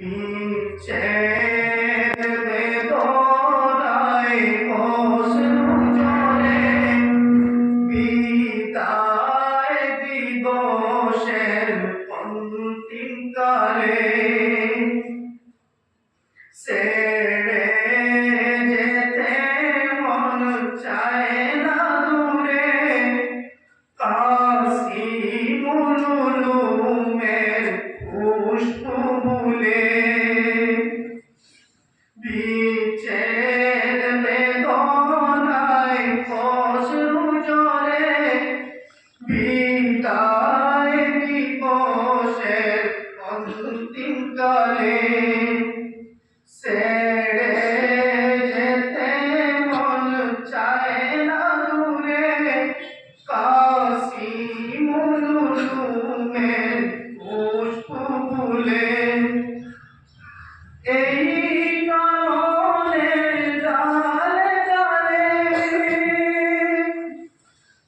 পিছের বেদনায় অশ্রু ঝরে বিদায় দিবসের অন্তিম কালে ছেড়ে যেতে মন চায় না দূরে কাশি মুলুমের পুষ্প ফুলে বিচ্ছেদ বেদনায় অশ্রু ঝরে বিদায় দিবসের অন্তিম কালে ছেড়ে যেতে মন চায় না দূরে কাশি মুলুমের পুষ্প ফুলে এই কাননের ডালে ডালে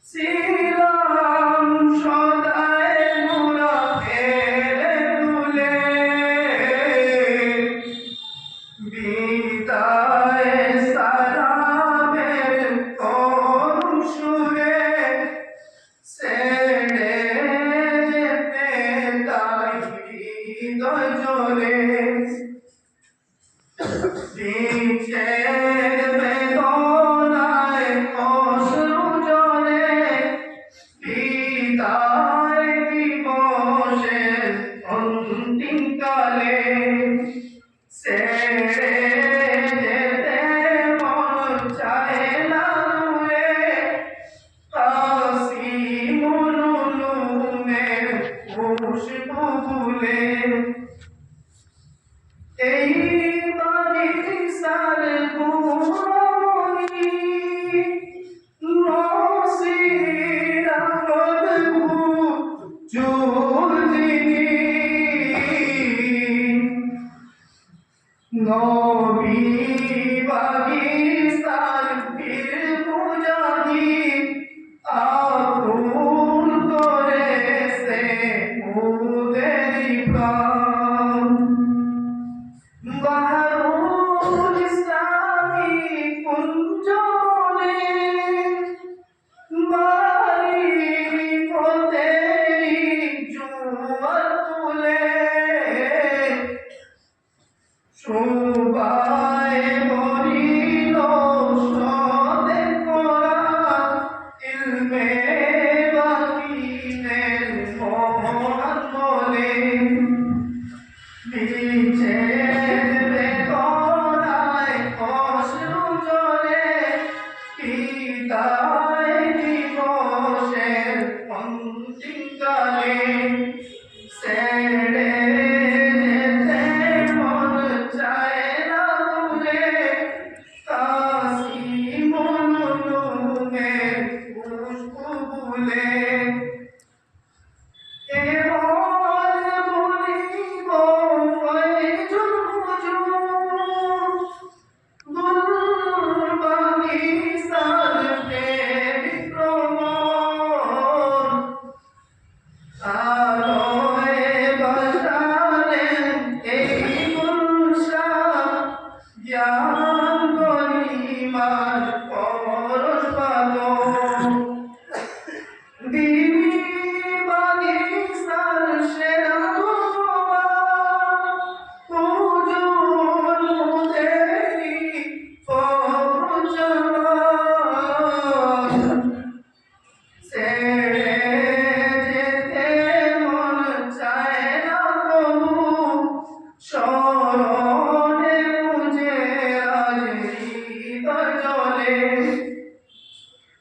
ছিলাম সদাই মোরা ফেলে তুলে বিদায় সালামের করুণ সুরে ছেড়ে যেতে তাই হৃদয় জ্বলে পিছের বেদনায় অশ্রু ঝরে বিদায় দিবসের অন্তিম কালে ছেড়ে যেতে মন চায় না দূরে কাশি মুলুমের পুষ্প ফুলে এই বাগিচার গুণময়ী নসির আহমদ চুল যিনি নবী বাগিচার পীর পূজারি আকুল করেছে মুদের প্রাণ বাহারুল ইসলামী কুঞ্জ বলে মারিফতেরি জোয়ার তুলে শোভায় ভরিল সদে কোরআন ইলমে বাতিনের মহান বলে বিচ্ছেদ বেদনায় অশ্রু ঝরে বিদায় দিবসের অন্তিম কালে ছেড়ে যেতে মন চায় না দূরে কাশি মুলুমের পুষ্প ফুলে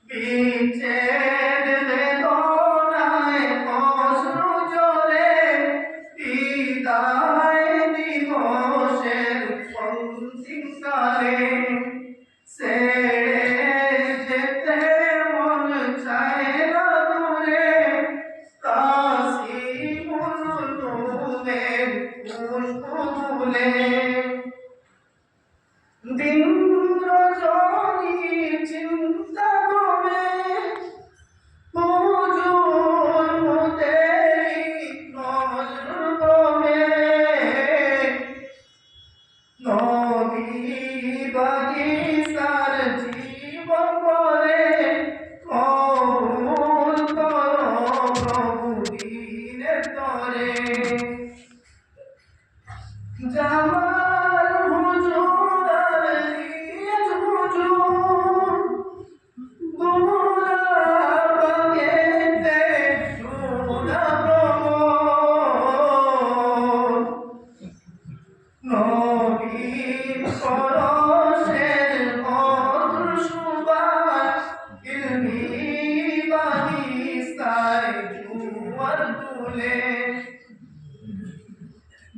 বিচ্ছেদ বেদনায় অশ্রু ঝরে বিদায় দিবসের অন্তিম কালে ছেড়ে যেতে মন চায় না দূরে কাশি মুলুমের পুষ্প ফুলে দিন রজনী চিন্তা করে হুজুর মুতেরি নজর করে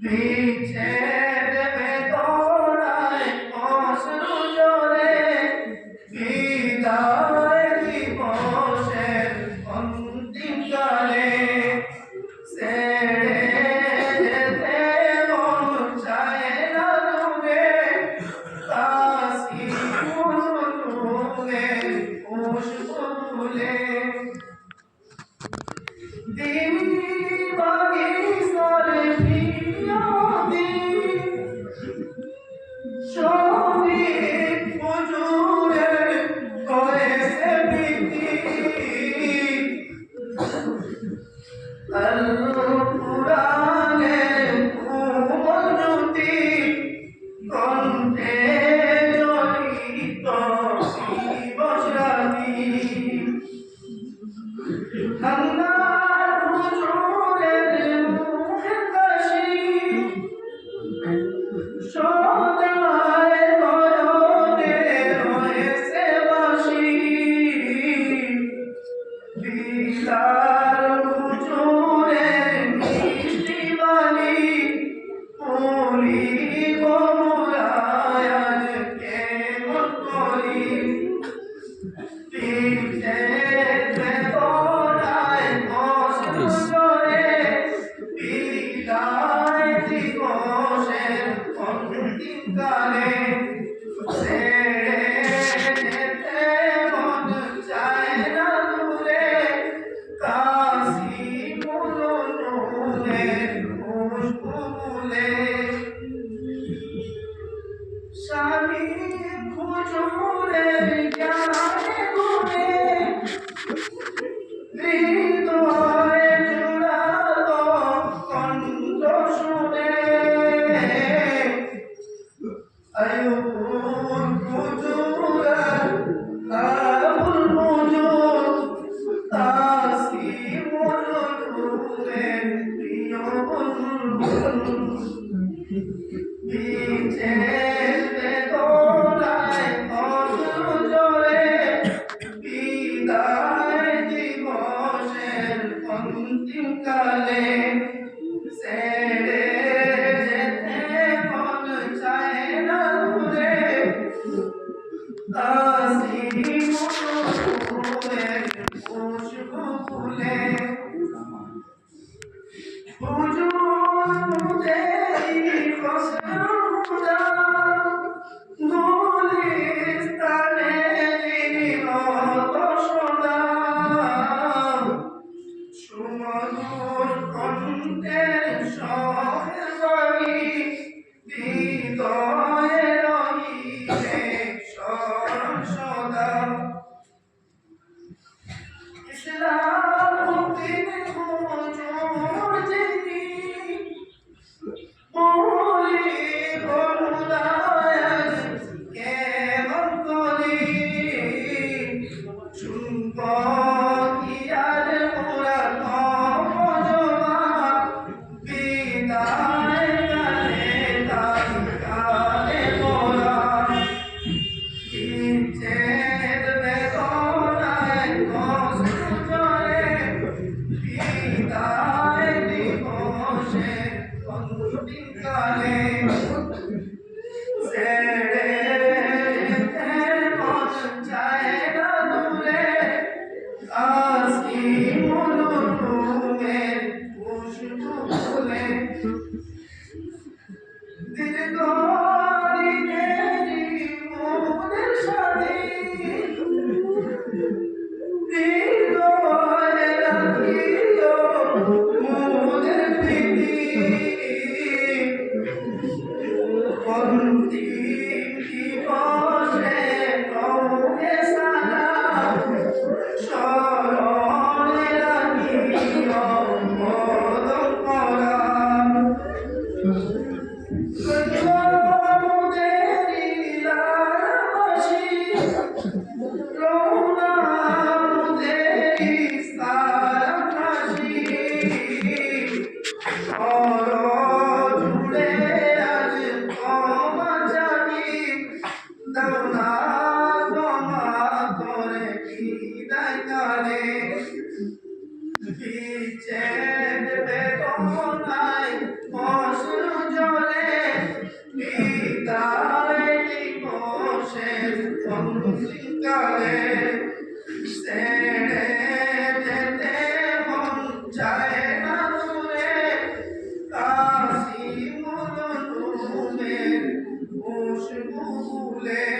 বিচ্ছেদ বেদনায় অশ্রু ঝরে বিদায় দিবসের অন্তিম কালে ছেড়ে যেতে মন চায় না দূরে কাশি ফুলে পুষ্প ফুলে দিন বাগিচার পিয়াদি শহীদ হুজুরের করেছে প্রীতি আল কুরআনের কোমল জ্যোতি কণ্ঠে জ্বলিত দিবস রাতি আল্লাহর হুজুরের মুখে হাসি সদায় নয়নে রয়েছে বাসি বিলাল হুজুরের মিষ্টি বাণী পড়িব মোরায় আজ কেমন করি কালে ছেড়ে যেতে মন চায় না দূরে কাশি ফুলে পুষ্প ফুলে স্বামী হুজুরের জ্ঞানে গুণে হৃদয়ে জুড়ালো কণ্ঠ শুনে আয়ুবুল হুজুর আবুল হুজুর তাসিমুল হুজুরের প্রিয় বুলবুল বিচ্ছেদ বেদনায় অশ্রু ঝরে বিদায় দিবসের অন্তিম কালে ছেড়ে যেতে মন চায় না দূরে কাশি ফুলের পুষ্প ফুলে হুজুর মুদেরি খসরুদা গুলিস্তানে নিরত সদা সুমধুর কণ্ঠের শখের বাণী হৃদয়ে রহিবে স্মরণ সদা ইসলামউদ্দিন হুজুর যিনি বলিব মোরায় আজ কেমন করি শুনব কি আর মোরা কমজমা বিদায় কালে তাই কালে মোরা বিচ্ছেদ বেদনায় অশ্রু ঝরে বিদায় দিবসের অন্তিম কালে ছেড়ে যেতে মন চায় না দূরে কাশি ফুলের পুষ্প ফুলে দীর্ঘ দিনেরই মোদের সাথী হৃদয়ে রাখিও মোদের প্রীতি অন্তিম দিবসে কৌকে সালাম স্মরণে রাখিও কদম করাম মুদেরি লালবাসী রওনা মুদেরি সালাম হাসি জুড়ে আজ ক্ষমা চাহি দাও না ক্ষমা করে বিদায় কালে বিচ্ছেদ বেদনায় অশ্রু খুশবু ভুলে